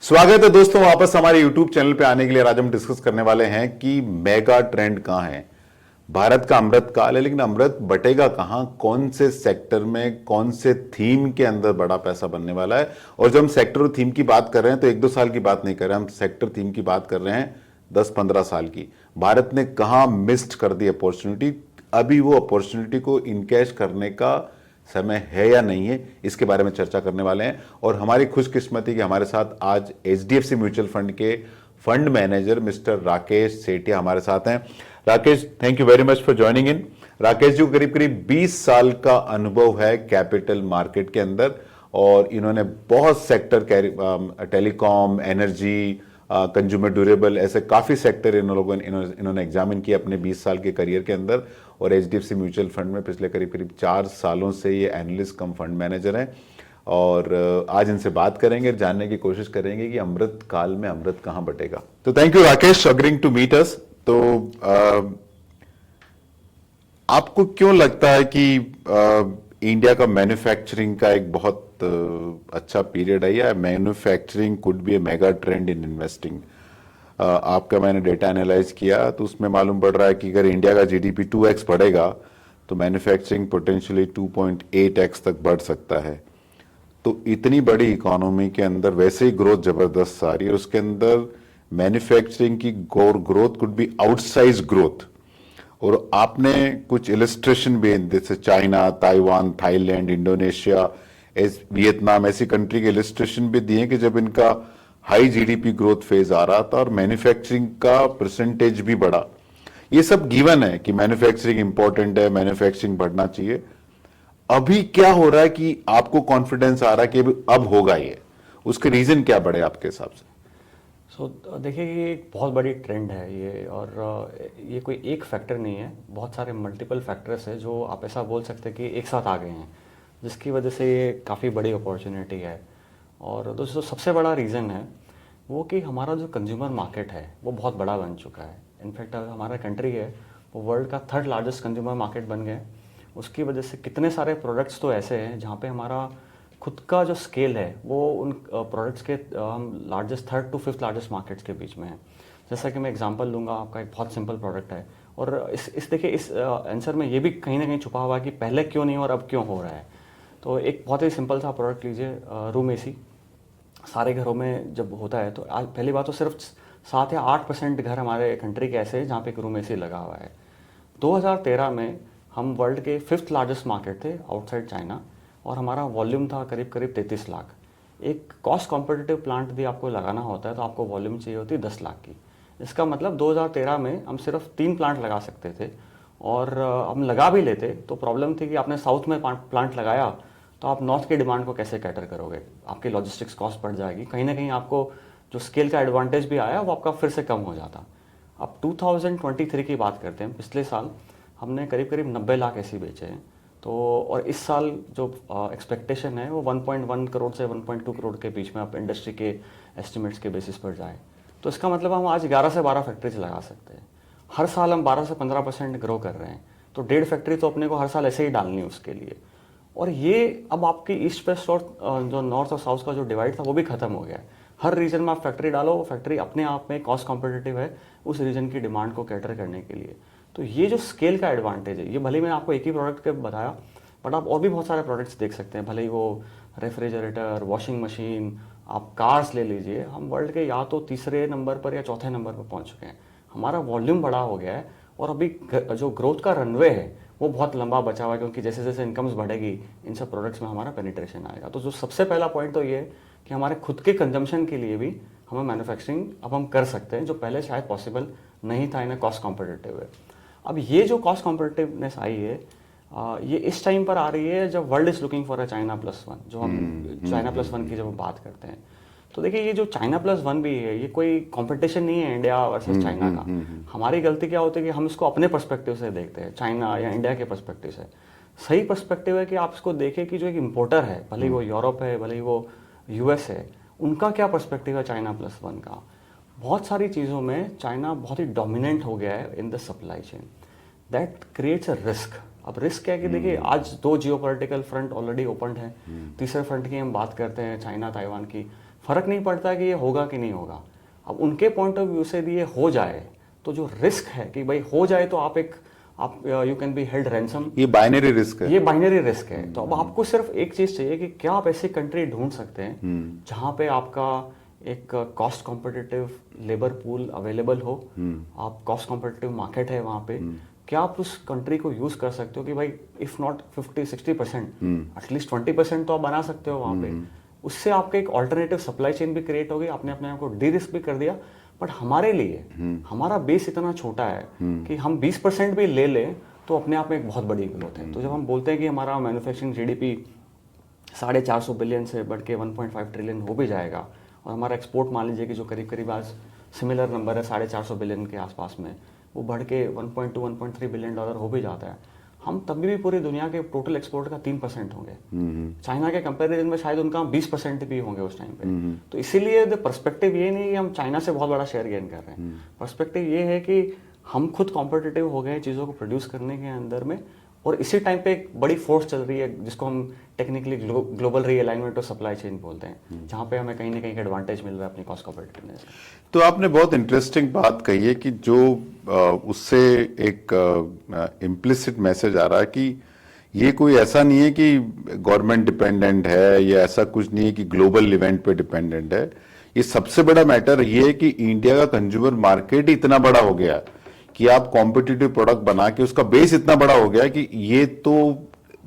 स्वागत है दोस्तों वापस हमारे YouTube चैनल पे आने के लिए। आज हम डिस्कस करने वाले हैं कि मेगा ट्रेंड कहां है। भारत का अमृत काल है, लेकिन अमृत बटेगा कहां, कौन से सेक्टर में, कौन से थीम के अंदर बड़ा पैसा बनने वाला है। और जब हम सेक्टर और थीम की बात कर रहे हैं तो 1-2 साल की बात नहीं कर रहे हैं, हम सेक्टर थीम की बात कर रहे हैं 10-15 साल की। भारत ने कहां मिस्ड कर दी अपॉर्चुनिटी, अभी वो अपॉर्चुनिटी को इनकैश करने का समय है या नहीं है, इसके बारे में चर्चा करने वाले हैं। और हमारी खुशकिस्मती कि हमारे साथ आज एचडीएफसी म्यूचुअल फंड के fund manager mister Rakesh Sethia हमारे साथ हैं। Rakesh, thank you very much for joining in. Rakesh ji को करीब करीब 20 साल का अनुभव है कैपिटल मार्केट के अंदर, और इन्होंने बहुत sector, telecom, energy, consumer durable, ऐसे काफी सेक्टर इन लोगों ने इन्होंने एग्जामिन किया अपने 20 साल के करियर के अंदर। और एचडीएफसी म्यूचुअल फंड में पिछले करीब करीब 4 सालों से ये एनालिस्ट कम फंड मैनेजर हैं। और आज इनसे बात करेंगे, जानने की कोशिश करेंगे कि अमृत काल में अमृत कहां बटेगा। तो thank you Rakesh agreeing to meet us. तो आपको क्यों लगता है कि इंडिया का मैन्युफैक्चरिंग का एक बहुत अच्छा पीरियड है, या manufacturing could be A mega trend in investing? आपका मैंने डेटा एनालाइज किया तो उसमें मालूम पड़ रहा है कि अगर इंडिया का जीडीपी 2x बढ़ेगा तो मैन्युफैक्चरिंग पोटेंशियली 2.8x तक बढ़ सकता है। तो इतनी बड़ी इकोनॉमी के अंदर वैसे ही ग्रोथ जबरदस्त आ रही है, उसके अंदर मैन्युफैक्चरिंग की growth could be outsize growth. और आपने कुछ इलस्ट्रेशन भी, जैसे China, Taiwan, Thailand, Indonesia, Vietnam, ऐसी कंट्री के इलस्ट्रेशन भी दिए कि जब इनका हाई जीडीपी ग्रोथ फेज आ रहा था और मैन्युफैक्चरिंग का परसेंटेज भी बढ़ा। ये सब गिवन है कि मैन्युफैक्चरिंग इंपॉर्टेंट है, मैन्युफैक्चरिंग बढ़ना चाहिए। अभी क्या हो रहा है कि आपको कॉन्फिडेंस आ रहा है कि अब होगा ये, उसके रीजन क्या बढ़े आपके हिसाब से? देखिए, ये एक बहुत बड़ी ट्रेंड है ये, और ये कोई एक फैक्टर नहीं है, बहुत सारे मल्टीपल फैक्टर्स है जो आप ऐसा बोल सकते हैं कि एक साथ आ गए हैं, जिसकी वजह से ये काफ़ी बड़ी अपॉर्चुनिटी है। और दोस्तों, सबसे बड़ा रीज़न है वो कि हमारा जो कंज्यूमर मार्केट है वो बहुत बड़ा बन चुका है। इनफैक्ट हमारा कंट्री है वो वर्ल्ड का 3rd लार्जेस्ट कंज्यूमर मार्केट बन गया है। उसकी वजह से कितने सारे प्रोडक्ट्स तो ऐसे हैं जहाँ पे हमारा खुद का जो स्केल है वो उन प्रोडक्ट्स के हम largest 3rd to 5th largest markets के बीच में है। जैसा कि मैं एग्जांपल लूँगा, आपका एक बहुत सिंपल प्रोडक्ट है, और इस देखिए, इस आंसर में ये भी कहीं ना कहीं छुपा हुआ है कि पहले क्यों नहीं और अब क्यों हो रहा है। तो एक बहुत ही सिंपल सा प्रोडक्ट लीजिए, रूम एसी। सारे घरों में जब होता है तो आज पहली बात तो सिर्फ 7 या 8% घर हमारे कंट्री के ऐसे हैं जहाँ पे एक रूम एसी लगा हुआ है। 2013 में हम वर्ल्ड के 5th लार्जेस्ट मार्केट थे आउटसाइड चाइना, और हमारा वॉल्यूम था करीब करीब 33 लाख। एक कॉस्ट कॉम्पिटिटिव प्लांट भी आपको लगाना होता है तो आपको वॉल्यूम चाहिए होती है 10 लाख की। इसका मतलब 2013 में हम सिर्फ 3 प्लांट लगा सकते थे, और हम लगा भी लेते तो प्रॉब्लम थी कि आपने साउथ में प्लांट लगाया तो आप नॉर्थ की डिमांड को कैसे कैटर करोगे, आपकी लॉजिस्टिक्स कॉस्ट बढ़ जाएगी, कहीं ना कहीं आपको जो स्केल का एडवांटेज भी आया वो आपका फिर से कम हो जाता। अब 2023 की बात करते हैं, पिछले साल हमने करीब करीब 90 लाख एसी बेचे हैं। तो और इस साल जो एक्सपेक्टेशन है वो 1.1 करोड़ से 1.2 करोड़ के बीच में आप इंडस्ट्री के एस्टिमेट्स के बेसिस पर जाए, तो इसका मतलब हम आज 11 से 12 फैक्ट्रीज लगा सकते हैं। हर साल हम 12 से 15% ग्रो कर रहे हैं, तो 1.5 फैक्ट्री तो अपने को हर साल ऐसे ही डालनी है उसके लिए। और ये अब आपकी ईस्ट वेस्ट और जो नॉर्थ और साउथ का जो डिवाइड था वो भी खत्म हो गया है। हर रीजन में आप फैक्ट्री डालो, वो फैक्ट्री अपने आप में कॉस्ट कॉम्पिटिटिव है उस रीजन की डिमांड को कैटर करने के लिए। तो ये जो स्केल का एडवांटेज है, ये भले मैंने आपको एक ही प्रोडक्ट के बताया, बट आप और भी बहुत सारे प्रोडक्ट्स देख सकते हैं, भले ही वो रेफ्रिजरेटर, वॉशिंग मशीन, आप कार्स ले लीजिए। हम वर्ल्ड के या तो 3रे नंबर पर या 4थे नंबर पर पहुंच चुके हैं, हमारा वॉल्यूम बड़ा हो गया है, और अभी जो ग्रोथ का रनवे है वो बहुत लंबा बचा हुआ है, क्योंकि जैसे जैसे इनकम्स बढ़ेगी इन सब प्रोडक्ट्स में हमारा पेनिट्रेशन आएगा। तो जो सबसे पहला पॉइंट तो ये है कि हमारे खुद के कंजम्पशन के लिए भी हमें मैन्युफैक्चरिंग अब हम कर सकते हैं, जो पहले शायद पॉसिबल नहीं था इन कॉस्ट कॉम्पिटिटिव है। अब ये जो कॉस्ट कॉम्पिटिटिवनेस आई है, ये इस टाइम पर आ रही है जब world is looking for a China plus one. जो हम चाइना प्लस वन की जब हम बात करते हैं, तो देखिए ये जो चाइना प्लस वन भी है, ये कोई कंपटीशन नहीं है इंडिया वर्सेस चाइना का। हमारी गलती क्या होती है कि हम इसको अपने पर्सपेक्टिव से देखते हैं, चाइना या इंडिया के पर्सपेक्टिव से। सही पर्सपेक्टिव है कि आप इसको देखें कि जो एक इम्पोर्टर है, भले ही वो यूरोप है, भले ही वो यूएस है, उनका क्या पर्सपेक्टिव है चाइना प्लस वन का। बहुत सारी चीज़ों में चाइना बहुत ही डोमिनेंट हो गया है in the supply chain. That creates a risk. अब रिस्क क्या है कि देखिए, आज 2 जियोपॉलिटिकल फ्रंट ऑलरेडी ओपन है, तीसरे फ्रंट की हम बात करते हैं चाइना ताइवान की, फ़र्क नहीं पड़ता कि ये होगा कि नहीं होगा। अब उनके पॉइंट ऑफ व्यू से भी ये हो जाए तो जो रिस्क है कि भाई हो जाए तो आप you can be held ransom, ये बाइनरी रिस्क है। ये बाइनरी रिस्क है। तो अब आपको सिर्फ एक चीज़ चाहिए कि क्या आप ऐसी कंट्री ढूंढ सकते हैं जहाँ पे आपका एक cost competitive labour pool available हो, आप कॉस्ट कॉम्पिटिटिव मार्केट है वहाँ पे, क्या आप उस कंट्री को यूज़ कर सकते हो कि भाई इफ़ नॉट 50-60% एटलीस्ट 20% तो आप बना सकते हो वहाँ पे। उससे आपके एक ऑल्टरनेटिव सप्लाई चेन भी क्रिएट हो गई, आपने अपने आप को डी रिस्क भी कर दिया। बट हमारे लिए हमारा बेस इतना छोटा है कि हम 20% भी ले लें तो अपने आप में एक बहुत बड़ी ग्रोथ है। तो जब हम बोलते हैं कि हमारा मैन्युफैक्चरिंग जीडीपी 450 बिलियन से बढ़ के 1.5 ट्रिलियन हो भी जाएगा, और हमारा एक्सपोर्ट मान लीजिए कि जो करीब करीब आज सिमिलर नंबर है 450 बिलियन के आसपास में, वो बढ़ के 1.2-1.3 बिलियन डॉलर हो भी जाता है, हम तभी भी पूरी दुनिया के टोटल एक्सपोर्ट का 3% होंगे। चाइना के कंपैरिजन में शायद उनका 20% भी होंगे उस टाइम पे। तो इसीलिए द पर्सपेक्टिव ये नहीं कि हम चाइना से बहुत बड़ा शेयर गेन कर रहे हैं, पर्सपेक्टिव ये है कि हम खुद कॉम्पिटिटिव हो गए चीज़ों को प्रोड्यूस करने के अंदर में, और इसी टाइम पे एक बड़ी फोर्स चल रही है जिसको हम technically global realignment of supply chain बोलते हैं, जहाँ पे हमें कहीं ना कहीं एडवांटेज मिल रहा है अपनी कॉस्ट कॉम्पिटिटिवनेस। तो आपने बहुत इंटरेस्टिंग बात कही है कि जो उससे एक इम्प्लिसिट मैसेज आ रहा है कि ये कोई ऐसा नहीं है कि गवर्नमेंट डिपेंडेंट है, या ऐसा कुछ नहीं है कि ग्लोबल इवेंट पे डिपेंडेंट है। ये सबसे बड़ा मैटर ये है कि इंडिया का कंज्यूमर मार्केट ही इतना बड़ा हो गया कि आप कॉम्पिटिटिव प्रोडक्ट बना के उसका बेस इतना बड़ा हो गया कि ये तो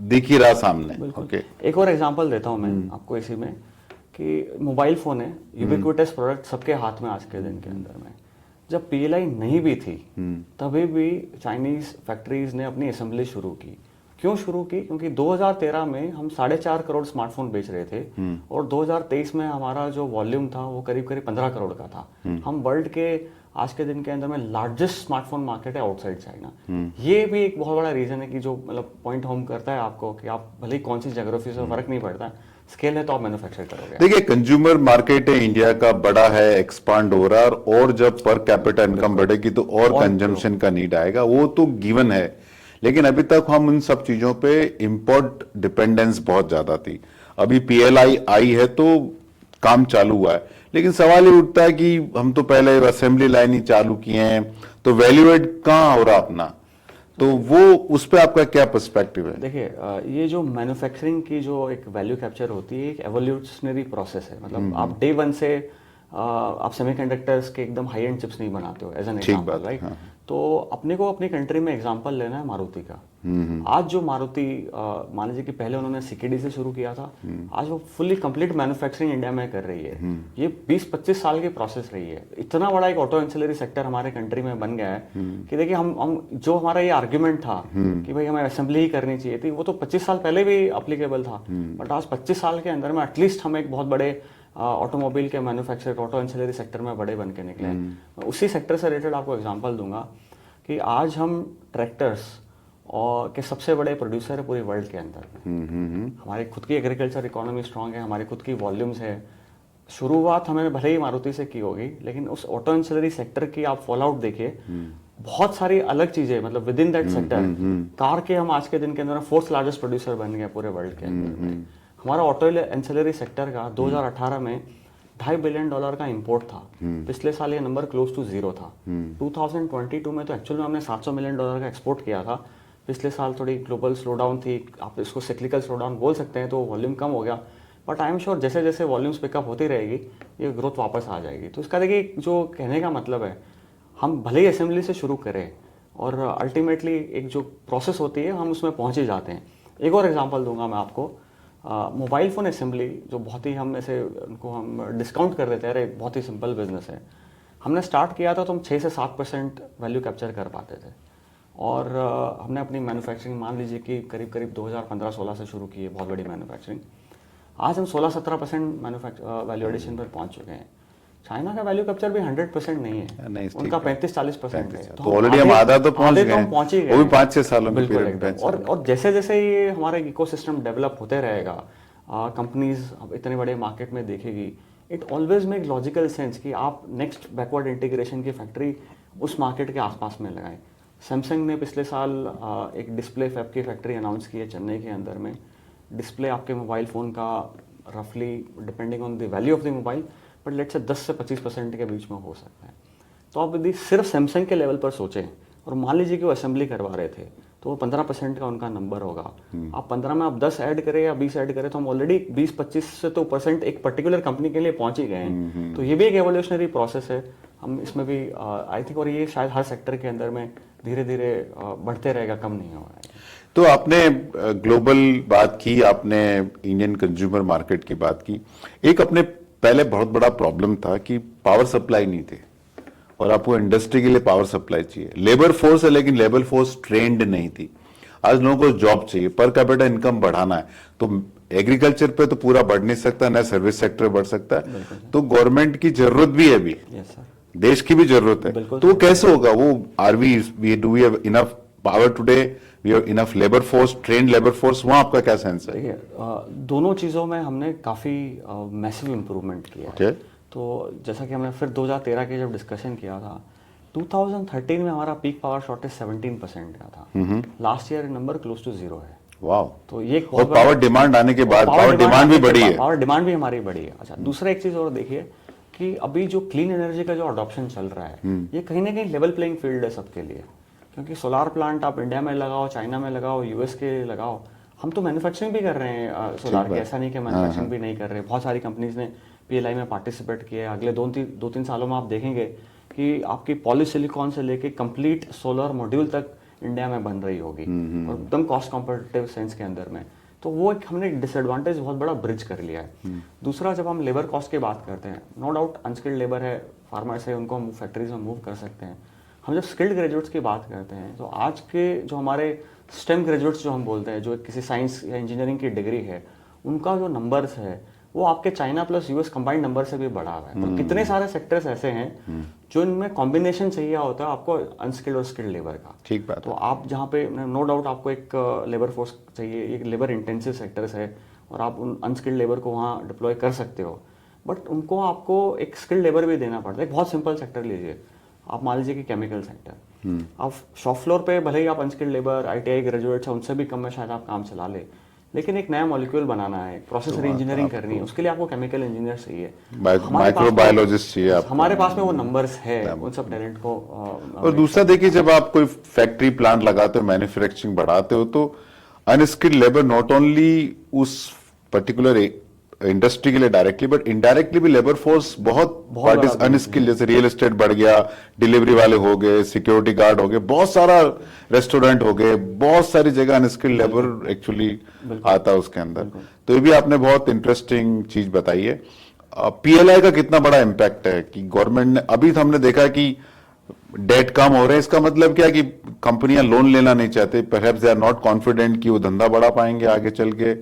दिख ही रहा सामने। ओके, एक और एग्जांपल देता हूं मैं आपको इसी में कि मोबाइल फोन है, यूबिक्विटस प्रोडक्ट सबके हाथ में आज के दिन के अंदर में। जब पीएलआई नहीं भी थी तभी भी चाइनीज फैक्ट्रीज ने अपनी असेंबली शुरू की। क्यों शुरू की? क्योंकि 2013 में हम 4.5 करोड़ स्मार्टफोन बेच रहे थे और 2023 में हमारा जो वॉल्यूम था वो करीब करीब 15 करोड़ का था। हम वर्ल्ड के आज के दिन के अंदर में लार्जेस्ट स्मार्टफोन मार्केट है आउटसाइड चाइना। ये भी एक बहुत बड़ा रीजन है कि जो मतलब पॉइंट होम करता है आपको कि आप भले ही कौन सी ज्योग्राफी से फर्क नहीं पड़ता, स्केल है तो आप मैन्युफैक्चर करोगे। देखिए, कंज्यूमर मार्केट है इंडिया का बड़ा है, एक्सपांड हो रहा है, और जब पर कैपिटा इनकम बढ़ेगी तो और कंजम्पशन का नीड आएगा, वो तो गिवन है। लेकिन अभी तक हम उन सब चीजों पे इंपोर्ट डिपेंडेंस बहुत ज्यादा थी। अभी पीएलआई आई है तो काम चालू हुआ है, लेकिन सवाल ये उठता है कि हम तो पहले असेंबली लाइन ही चालू किए हैं, तो वैल्यू एड कहाँ हो रहा अपना? तो वो उस पे आपका क्या पर्सपेक्टिव है? देखिए, ये जो मैन्युफैक्चरिंग की जो एक वैल्यू कैप्चर होती है, एक एवोल्यूशनरी प्रोसेस है। मतलब आप डे वन से आप सेमीकंडक्टर्स के एकदम हाई एंड चिप्स नहीं बनाते हो, एज एन एग्जांपल, राइट? तो अपने को अपनी कंट्री में एग्जांपल लेना है मारुति का। आज जो मारुति, मान लीजिए कि पहले उन्होंने सीकेडी से शुरू किया था, आज वो फुल्ली कंप्लीट मैन्युफैक्चरिंग इंडिया में कर रही है। ये 20-25 साल की प्रोसेस रही है। इतना बड़ा एक ऑटो एंसिलरी सेक्टर हमारे कंट्री में बन गया है कि देखिए, हम जो हमारा ये आर्ग्यूमेंट था कि भाई हमें असेंबली ही करनी चाहिए थी, वो तो 25 साल पहले भी अप्लीकेबल था। बट आज 25 साल के अंदर में एटलीस्ट हम एक बहुत बड़े ऑटोमोबाइल के मैन्युफैक्चर, ऑटो एंसिलरी सेक्टर में बड़े बन के निकले हैं। उसी सेक्टर से रिलेटेड आपको एग्जांपल दूंगा कि आज हम ट्रैक्टर्स और के सबसे बड़े प्रोड्यूसर है पूरे वर्ल्ड के अंदर में। हमारी खुद की एग्रीकल्चर इकोनॉमी स्ट्रांग है, हमारी खुद की वॉल्यूम्स है। शुरुआत हमें भले ही मारुति से की होगी, लेकिन उस ऑटो एंसिलरी सेक्टर की आप फॉल आउट देखिए, बहुत सारी अलग चीजें, मतलब with in that sector car के हम आज के दिन के अंदर 4th लार्जेस्ट प्रोड्यूसर बन गए पूरे वर्ल्ड के अंदर में। हमारा ऑटो एंसिलरी सेक्टर का 2018 में $2.5 बिलियन का इंपोर्ट था। पिछले साल ये नंबर क्लोज टू 0 था। 2022 में तो एक्चुअल में हमने $700 मिलियन का एक्सपोर्ट किया था। पिछले साल थोड़ी ग्लोबल स्लोडाउन थी, आप इसको सिक्लिकल स्लोडाउन बोल सकते हैं, तो वॉल्यूम कम हो गया। बट आई एम श्योर जैसे जैसे वॉल्यूम्स पिकअप होती रहेगी ये ग्रोथ वापस आ जाएगी। तो इसका देखिए, जो कहने का मतलब है, हम भले ही असेंबली से शुरू करें और अल्टीमेटली एक जो प्रोसेस होती है हम उसमें पहुँच ही जाते हैं। एक और एग्जाम्पल दूंगा मैं आपको, मोबाइल फ़ोन असेंबली, जो बहुत ही हम ऐसे उनको हम डिस्काउंट कर देते हैं, अरे बहुत ही सिंपल बिजनेस है। हमने स्टार्ट किया था तो हम 6 से 7% वैल्यू कैप्चर कर पाते थे, और हमने अपनी मैन्युफैक्चरिंग मान लीजिए कि करीब करीब 2015-16 से शुरू की है बहुत बड़ी मैन्युफैक्चरिंग। आज हम 16-17% वैल्यू एडिशन पर पहुंच चुके हैं। चाइना का वैल्यू कैप्चर भी 100% नहीं है, नहीं, उनका 35-40% है। तो ऑलरेडी हम आधा तो पहुंच गए, पहुंच ही गए, वो भी 5-6 सालों में। बिल्कुल एकदम। और जैसे जैसे ये हमारा इकोसिस्टम डेवलप होते रहेगा, कंपनीज इतने बड़े मार्केट में देखेगी, it always make logical sense कि आप नेक्स्ट बैकवर्ड इंटीग्रेशन की फैक्ट्री उस मार्केट के आसपास में लगाएं। सैमसंग ने पिछले साल एक डिस्प्ले फैब की फैक्ट्री अनाउंस की है चेन्नई के अंदर में। डिस्प्ले आपके मोबाइल फ़ोन का रफली depending on the value of the mobile, but let's say 10 से 25% के बीच में हो सकता है। तो आप यदि सिर्फ सैमसंग के लेवल पर सोचें और मान लीजिए कि वो असेंबली करवा रहे थे तो वो 15% का उनका नंबर होगा। आप 15 में आप 10 ऐड करें या 20 ऐड करें तो हम ऑलरेडी 20-25 से तो परसेंट एक पर्टिकुलर कंपनी के लिए पहुंच ही गए हैं। तो ये भी एक एवोल्यूशनरी प्रोसेस है, हम इसमें भी आई थिंक, और ये शायद हर सेक्टर के अंदर में धीरे धीरे बढ़ते रहेगा, कम नहीं होगा। तो आपने ग्लोबल बात की, आपने इंडियन कंज्यूमर मार्केट की बात की। एक अपने पहले बहुत बड़ा प्रॉब्लम था कि पावर सप्लाई नहीं थी और आपको इंडस्ट्री के लिए पावर सप्लाई चाहिए। लेबर फोर्स है लेकिन लेबर फोर्स ट्रेंड नहीं थी। आज लोगों को जॉब चाहिए, पर कैपिटा इनकम बढ़ाना है, तो एग्रीकल्चर पे तो पूरा बढ़ नहीं सकता, ना सर्विस सेक्टर बढ़ सकता है। तो गवर्नमेंट की जरूरत भी है अभी, देश की भी जरूरत है। तो वो कैसे होगा? वो are we do we have enough power today, we have enough labour force, trained labour force? वहां आपका क्या सेंस है? देखिए, दोनों चीजों में हमने काफी मैसिव इंप्रूवमेंट किया है। तो जैसा कि हमने फिर 2013 के जब डिस्कशन किया था, 2013 में हमारा पीक पावर शॉर्टेज 17% का था। Last year number close to 0 है। वाह। तो ये और पावर डिमांड आने के बाद पावर डिमांड भी बढ़ी है। पावर डिमांड भी हमारी बढ़ी है। अच्छा, दूसरा एक चीज और देखिए कि अभी जो क्लीन एनर्जी का जो अडॉप्शन चल रहा है, ये कहीं ना कहीं लेवल प्लेइंग फील्ड है सबके लिए। क्योंकि सोलार प्लांट आप इंडिया में लगाओ, चाइना में लगाओ, यूएस के लगाओ, हम तो मैन्युफैक्चरिंग भी कर रहे हैं सोलार की, ऐसा नहीं कि मैन्युफैक्चरिंग भी नहीं कर रहे। बहुत सारी कंपनीज ने पीएलआई में पार्टिसिपेट किया है। अगले 2-3 सालों में आप देखेंगे कि आपकी पॉलीसिलिकॉन से लेके कंप्लीट सोलर मॉड्यूल तक इंडिया में बन रही होगी, और एकदम कॉस्ट कॉम्पिटिटिव सेंस के अंदर में। तो वो एक हमने डिसएडवांटेज बहुत बड़ा ब्रिज कर लिया है। दूसरा, जब हम लेबर कॉस्ट की बात करते हैं, नो डाउट अनस्किल्ड लेबर है, फार्मर्स है, उनको हम फैक्ट्रीज में मूव कर सकते हैं। हम जब स्किल्ड ग्रेजुएट्स की बात करते हैं, तो आज के जो हमारे स्टेम ग्रेजुएट्स जो हम बोलते हैं, जो किसी साइंस या इंजीनियरिंग की डिग्री है, उनका जो नंबर्स है वो आपके China plus US combined number से भी बढ़ा हुआ है। तो कितने सारे सेक्टर्स ऐसे हैं जो इनमें कॉम्बिनेशन चाहिए होता है आपको अनस्किल्ड और स्किल्ड लेबर का। ठीक बात। तो आप जहाँ पे नो डाउट आपको एक लेबर फोर्स चाहिए, एक लेबर इंटेंसिव सेक्टर्स है, और आप उन अनस्किल्ड लेबर को वहाँ डिप्लॉय कर सकते हो, बट उनको आपको एक स्किल्ड लेबर भी देना पड़ता है। एक बहुत सिंपल सेक्टर लीजिए, आप मान लीजिए कि केमिकल सेक्टर, आप शॉप फ्लोर पे भले ही आप अनस्किल्ड लेबर आईटीआई ग्रेजुएट्स हैं, उनसे भी कम में शायद आप काम चला ले, लेकिन एक नया मॉलिक्यूल बनाना है, प्रोसेस इंजीनियरिंग करनी है, उसके लिए आपको केमिकल इंजीनियर चाहिए, माइक्रोबायोलॉजिस्ट चाहिए। हमारे पास में वो नंबर्स है उन सब टैलेंट को। और दूसरा देखिए, जब आप कोई फैक्ट्री प्लांट लगाते हो, मैन्युफैक्चरिंग बढ़ाते हो, तो अनस्किल्ड लेबर नॉट ओनली उस पर्टिकुलर इंडस्ट्री के लिए डायरेक्टली, बट इनडायरेक्टली भी लेबर फोर्स बहुत अनस्किल्ड, जैसे रियल एस्टेट बढ़ गया, डिलीवरी वाले हो गए, सिक्योरिटी गार्ड हो गए, बहुत सारा रेस्टोरेंट हो गए, बहुत सारी जगह अनस्किल्ड लेबर एक्चुअली आता है उसके अंदर। तो ये भी आपने बहुत इंटरेस्टिंग चीज बताई है। पीएलआई का कितना बड़ा इम्पैक्ट है कि गवर्नमेंट ने, अभी तो हमने देखा कि डेट कम हो रहे हैं, इसका मतलब क्या कि कंपनियां लोन लेना नहीं चाहते, perhaps they are not confident कि वो धंधा बढ़ा पाएंगे आगे चल के।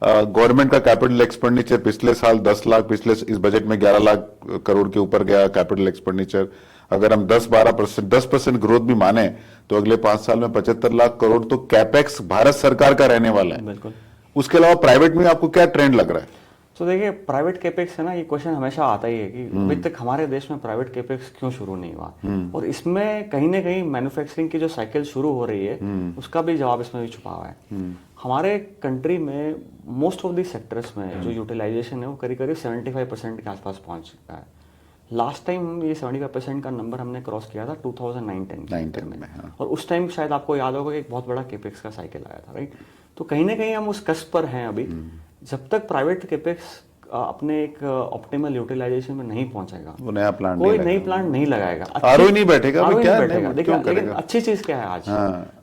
गवर्नमेंट का कैपिटल एक्सपेंडिचर पिछले साल 10 लाख, पिछले इस बजट में 11 लाख करोड़ के ऊपर गया कैपिटल एक्सपेंडिचर। अगर हम 10% ग्रोथ भी माने तो अगले 5 साल में 75 लाख करोड़ तो कैपेक्स भारत सरकार का रहने वाला है। बिल्कुल। उसके अलावा प्राइवेट में आपको क्या ट्रेंड लग रहा है? तो देखिए, प्राइवेट कैपेक्स है ना, ये क्वेश्चन हमेशा आता ही है कि अभी तक हमारे देश में प्राइवेट कैपेक्स क्यों शुरू नहीं हुआ, और इसमें कहीं ना कहीं मैन्युफैक्चरिंग की जो साइकिल शुरू हो रही है उसका भी जवाब इसमें भी छुपा हुआ है। हमारे कंट्री में मोस्ट ऑफ दी सेक्टर्स में जो यूटिलाइजेशन है वो करीब करीब 75% के आसपास पहुंच चुका है। लास्ट टाइम ये 75% का नंबर हमने क्रॉस किया था 2009-10 में, और उस टाइम शायद आपको याद होगा कि एक बहुत बड़ा केपेक्स का साइकिल आया था, राइट। तो कहीं ना कहीं हम उस कस्प पर हैं अभी। जब तक प्राइवेट केपेक्स अपने एक ऑप्टिमल यूटिलाइजेशन में नहीं पहुंचेगा, वो नया प्लांट कोई नई प्लांट नहीं लगाएगा, आरओई नहीं बैठेगा, ROI क्या नहीं बैठेगा। देखिए, क्यों लेकिन करेगा? अच्छी चीज क्या है आज,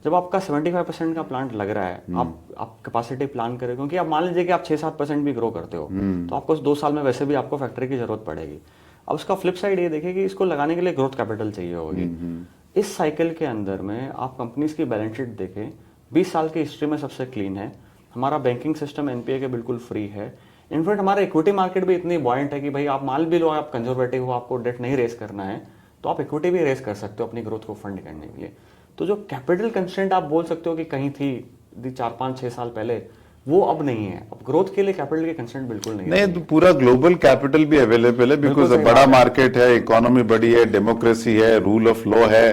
जब आपका 75% का प्लांट लग रहा है, आप कैपेसिटी प्लान करें, क्योंकि आप मान लीजिए कि आप 6-7% भी ग्रो करते हो तो आपको 2 साल में वैसे भी आपको फैक्ट्री की जरूरत पड़ेगी। अब उसका फ्लिप साइड ये देखिए कि इसको लगाने के लिए ग्रोथ कैपिटल चाहिए होगी। इस साइकिल के अंदर में आप कंपनीज की बैलेंस शीट देखें, 20 साल की हिस्ट्री में सबसे क्लीन है। हमारा बैंकिंग सिस्टम एनपीए के बिल्कुल फ्री है। इनफैक्ट हमारा इक्विटी मार्केट भी इतनी बॉयंट है कि भाई आप माल भी लो, आप कंजर्वेटिव हो, आपको डेट नहीं रेस करना है तो आप इक्विटी भी रेस कर सकते हो अपनी ग्रोथ को फंड करने के लिए। तो जो कैपिटल कंस्ट्रेंट आप बोल सकते हो कि कहीं थी 4-5-6 साल पहले, वो अब नहीं है। अब ग्रोथ के लिए कैपिटल के कंस्ट्रेंट बिल्कुल नहीं है। तो पूरा ग्लोबल कैपिटल भी अवेलेबल है, बिकॉज बड़ा मार्केट है, इकोनॉमी बड़ी है, डेमोक्रेसी है, रूल ऑफ लॉ है,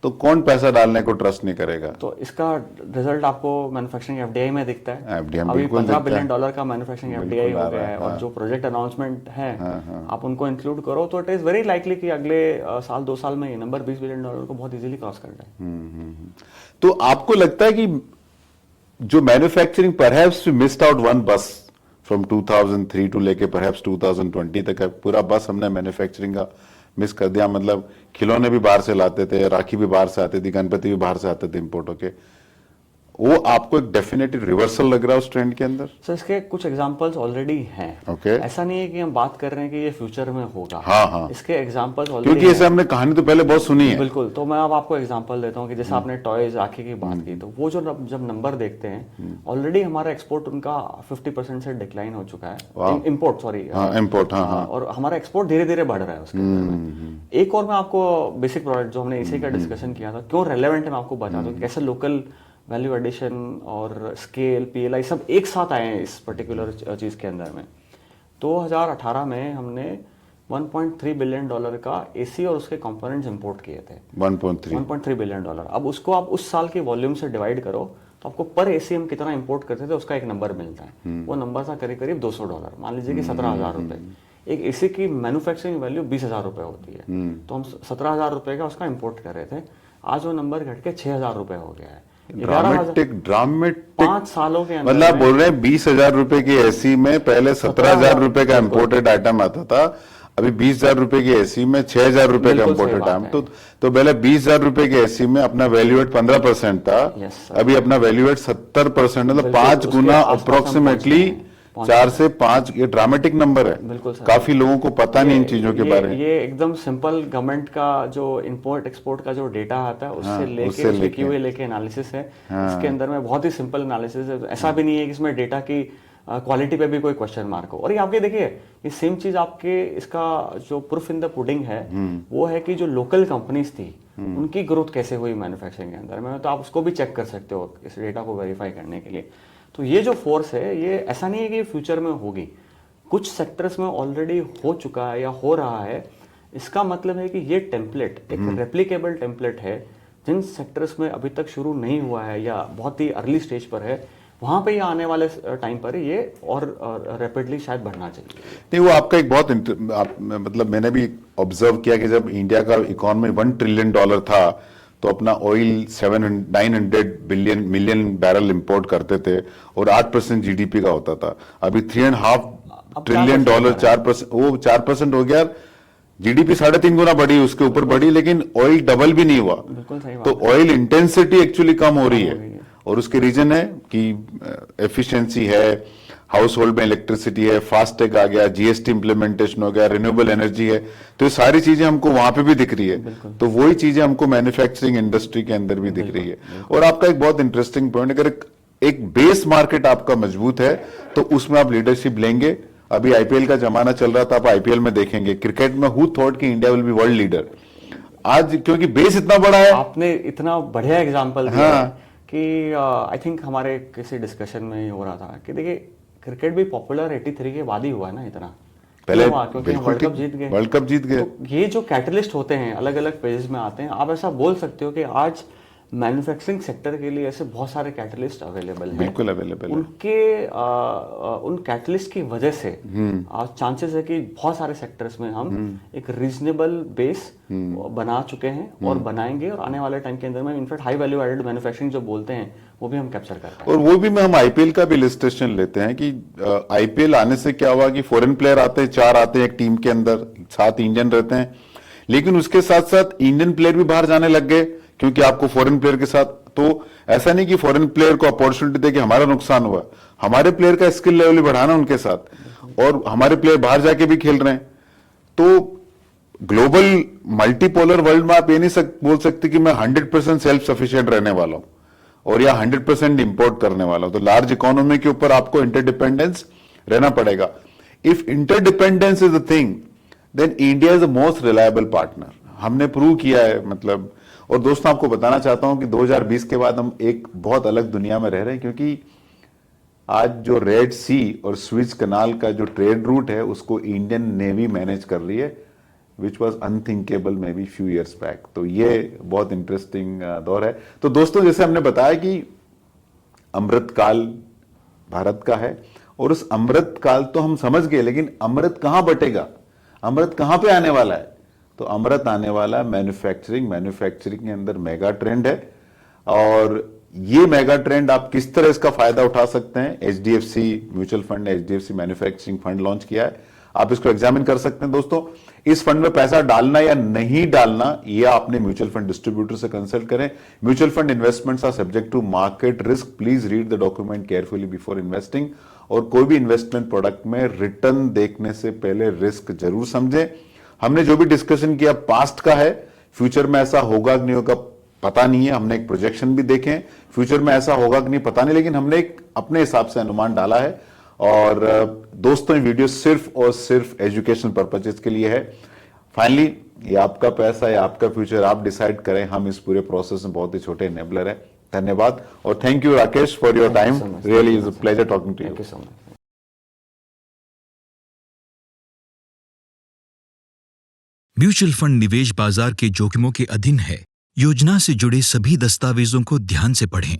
तो कौन पैसा डालने को ट्रस्ट नहीं करेगा? तो इसका रिजल्ट आपको मैन्युफैक्चरिंग एफडीआई में दिखता है। FDI अभी बिल्कुल 15 दिखता बिलियन है। डॉलर का मैन्युफैक्चरिंग एफडीआई बिल्कुल आ हो गया रहा है, है, और हाँ। जो प्रोजेक्ट अनाउंसमेंट है हाँ। आप उनको इंक्लूड करो तो इट इज वेरी लाइकली कि अगले साल 2 साल में ये नंबर 20 बिलियन डॉलर को बहुत इजीली क्रॉस कर जाए। तो आपको लगता है कि जो manufacturing perhaps we missed out one bus from 2003 to लेके परहैप्स 2020 तक है, पूरा बस हमने मैन्युफैक्चरिंग का मिस कर दिया। मतलब खिलौने भी बाहर से लाते थे, राखी भी बाहर से आती थी, गणपति भी बाहर से आते थे इंपोर्ट होके। वो आपको एक डेफिनेटिव रिवर्सल लग रहा है उस ट्रेंड के अंदर? सर इसके कुछ एग्जांपल्स ऑलरेडी हैं। Okay. ऐसा नहीं है कि हम बात कर रहे हैं कि ये फ्यूचर में होगा। हाँ। इसके एग्जांपल्स ऑलरेडी क्योंकि ऐसे हमने कहानी तो पहले बहुत सुनी है। बिल्कुल। तो मैं अब आपको एग्जांपल देता हूँ कि जैसे आपने टॉयज राखी की बात की, तो वो जो जब नंबर देखते हैं ऑलरेडी हमारा एक्सपोर्ट उनका 50% से डिक्लाइन हो चुका है। इम्पोर्ट, सॉरी, इम्पोर्ट, हाँ। और हमारा एक्सपोर्ट धीरे धीरे बढ़ रहा है उसके अंदर में। एक और मैं आपको बेसिक प्रोडक्ट जो हमने इसी का डिस्कशन किया था, क्यों रेलेवेंट है, मैं आपको बता दूं कैसे लोकल वैल्यू एडिशन और स्केल, पीएलआई सब एक साथ आए हैं इस पर्टिकुलर चीज के अंदर में। 2018 में हमने 1.3 बिलियन डॉलर का एसी और उसके कंपोनेंट्स इंपोर्ट किए थे। 1.3 बिलियन डॉलर। अब उसको आप उस साल के वॉल्यूम से डिवाइड करो तो आपको पर एसी हम कितना इंपोर्ट करते थे उसका एक नंबर मिलता है। वो नंबर था करीब करीब $200। मान लीजिए कि 17,000 रुपए। एक एसी की मैन्युफैक्चरिंग वैल्यू 20,000 रुपए होती है, तो हम 17,000 रुपए का उसका इंपोर्ट कर रहे थे। आज वो नंबर घट के 6,000 रुपए हो गया है। ड्रामेटिक 5 सालों के अंदर मतलब में- बोल रहे हैं 20,000 रुपए की एसी में पहले 17,000 रुपए का इंपोर्टेड आइटम आता था, अभी 20,000 रुपए की एसी में 6,000 रुपए का बिल्कुल सही इंपोर्टेड बात आइटम। है। तो पहले 20,000 रुपए की एसी में अपना वैल्यू एट 15% था, Yes, sir। अभी अपना वैल्यू एट 70%, मतलब बिल्कुल, 5 उसके गुना आसपास हम अप्रोक्सीमेटली पहुंच गए 4 से 5। ये ड्रामेटिक नंबर है। बिल्कुल सर। काफी लोगों को पता नहीं इन चीजों के बारे में। ये एकदम सिंपल गवर्नमेंट का जो इंपोर्ट एक्सपोर्ट का जो डेटा आता है उससे उससे लेके लेके। क्यूए लेके एनालिसिस है। इसके अंदर में बहुत ही सिंपल एनालिसिस है। ऐसा भी नहीं है कि इसमें डेटा की क्वालिटी पे भी कोई क्वेश्चन मार्क हो। और ये आपके देखिए, ये सेम चीज आपके इसका जो प्रूफ इन द पुडिंग है वो है कि जो लोकल कंपनीज थी उनकी ग्रोथ कैसे हुई मैन्युफैक्चरिंग के अंदर में, तो आप उसको भी चेक कर सकते हो इस डेटा को वेरीफाई करने के लिए। तो ये जो फोर्स है ये ऐसा नहीं है कि ये फ्यूचर में होगी, कुछ सेक्टर्स में ऑलरेडी हो चुका है या हो रहा है। इसका मतलब है कि ये टेम्पलेट एक रेप्लिकेबल टेम्पलेट है। जिन सेक्टर्स में अभी तक शुरू नहीं हुआ है या बहुत ही अर्ली स्टेज पर है, वहां पे ये आने वाले टाइम पर ये और रैपिडली शायद बढ़ना चाहिए। नहीं, वो आपका एक बहुत मतलब मैंने भी ऑब्जर्व किया कि जब इंडिया का इकोनॉमी $1 ट्रिलियन था तो अपना ऑयल 900 मिलियन बैरल इंपोर्ट करते थे और 8% जीडीपी का होता था। अभी $3.5 ट्रिलियन, 4%, वो 4% हो गया। जीडीपी 3.5 गुना बढ़ी, उसके ऊपर बढ़ी, लेकिन ऑयल डबल भी नहीं हुआ। बिल्कुल सही बात तो ऑयल इंटेंसिटी एक्चुअली कम हो रही है और उसके रीजन है कि एफिशिएंसी है, हाउस होल्ड में इलेक्ट्रिसिटी है, फास्टैग आ गया, जीएसटी इंप्लीमेंटेशन हो गया, रिन्यूएबल एनर्जी है। तो ये सारी चीजें हमको वहां पे भी दिख रही है। तो वही चीजें हमको मैन्युफैक्चरिंग इंडस्ट्री के अंदर भी दिख रही है। और आपका एक बहुत इंटरेस्टिंग पॉइंट, अगर एक बेस मार्केट आपका मजबूत है तो उसमें आप लीडरशिप लेंगे। अभी आईपीएल का जमाना चल रहा था, आप आईपीएल में देखेंगे क्रिकेट में हु थॉट कि India will be world leader. आज क्योंकि बेस इतना बड़ा है। आपने इतना बढ़िया एग्जांपल दिया हाँ। कि आई थिंक हमारे किसी डिस्कशन में ही हो रहा था कि देखिए क्रिकेट भी पॉपुलर 83 के बाद ही हुआ है ना इतना। पहले क्यों हुआ? क्योंकि हम वर्ल्ड कप जीत गए। वर्ल्ड कप जीत गए। तो ये जो कैटलिस्ट होते हैं अलग अलग फेजेस में आते हैं, आप ऐसा बोल सकते हो कि आज मैन्युफैक्चरिंग सेक्टर के लिए ऐसे बहुत सारे कैटलिस्ट अवेलेबल हैं। बिल्कुल अवेलेबल है। उन कैटलिस्ट की वजह से आज चांसेस है कि बहुत सारे सेक्टर्स में हम एक रीजनेबल बेस बना चुके हैं और बनाएंगे, और आने वाले टाइम के अंदर में in fact high value aided manufacturing जो बोलते हैं वो भी हम कैप्चर कर पाएंगे। और वो भी हम आईपीएल का भी इलस्ट्रेशन लेते हैं कि आईपीएल आने से क्या हुआ कि फॉरेन प्लेयर आते हैं, 4 आते हैं एक टीम के अंदर, 7 इंडियन रहते हैं, लेकिन उसके साथ साथ इंडियन प्लेयर भी बाहर जाने लग गए क्योंकि आपको फॉरेन प्लेयर के साथ। तो ऐसा नहीं कि फॉरेन प्लेयर को अपॉर्चुनिटी दे कि हमारा नुकसान हुआ, हमारे प्लेयर का स्किल लेवल भी बढ़ाना उनके साथ, और हमारे प्लेयर बाहर जाके भी खेल रहे हैं। तो ग्लोबल मल्टीपोलर वर्ल्ड में आप ये नहीं बोल सकते कि मैं 100% सेल्फ सफिशिएंट रहने वाला हूं और या 100% इंपोर्ट करने वाला हूं। तो लार्ज इकोनॉमी के ऊपर आपको इंटरडिपेंडेंस रहना पड़ेगा। If interdependence is the thing, then India is the most reliable partner. हमने प्रूव किया है। मतलब, और दोस्तों आपको बताना चाहता हूं कि 2020 के बाद हम एक बहुत अलग दुनिया में रह रहे हैं, क्योंकि आज जो रेड सी और स्विच कनाल का जो ट्रेड रूट है उसको इंडियन नेवी मैनेज कर रही है। Which was unthinkable may be few years back. तो ये बहुत इंटरेस्टिंग दौर है। तो दोस्तों, जैसे हमने बताया कि अमृतकाल भारत का है, और उस अमृतकाल तो हम समझ गए, लेकिन अमृत कहां बटेगा, अमृत कहां पे आने वाला है? तो अमृत आने वाला मैन्युफैक्चरिंग। मैन्युफैक्चरिंग के अंदर मेगा ट्रेंड है, और ये मेगा ट्रेंड आप किस तरह इसका फायदा उठा सकते हैं? एचडीएफसी म्यूचुअल फंड ने एचडीएफसी मैन्युफैक्चरिंग फंड लॉन्च किया है, आप इसको एग्जामिन कर सकते हैं। दोस्तों, इस फंड में पैसा डालना या नहीं डालना, ये आपने म्यूचुअल फंड डिस्ट्रीब्यूटर से कंसल्ट करें। Mutual fund investments are subject to market risk, please read the document carefully before investing. और कोई भी इन्वेस्टमेंट प्रोडक्ट में रिटर्न देखने से पहले रिस्क जरूर समझें। हमने जो भी डिस्कशन किया पास्ट का है, फ्यूचर में ऐसा होगा कि नहीं होगा पता नहीं है। हमने एक प्रोजेक्शन भी देखे, फ्यूचर में ऐसा होगा कि नहीं पता नहीं, लेकिन हमने एक अपने हिसाब से अनुमान डाला है। और दोस्तों, ये वीडियो सिर्फ और सिर्फ एजुकेशन पर्पजेस के लिए है। फाइनली, ये आपका पैसा है, आपका फ्यूचर, आप डिसाइड करें। हम इस पूरे प्रोसेस में बहुत ही छोटे एनेबलर है। धन्यवाद, और thank you Rakesh for your time. Really is a pleasure talking to you. Thank you so much. Mutual fund निवेश बाजार के जोखिमों के अधीन है। योजना से जुड़े सभी दस्तावेजों को ध्यान से पढ़ें।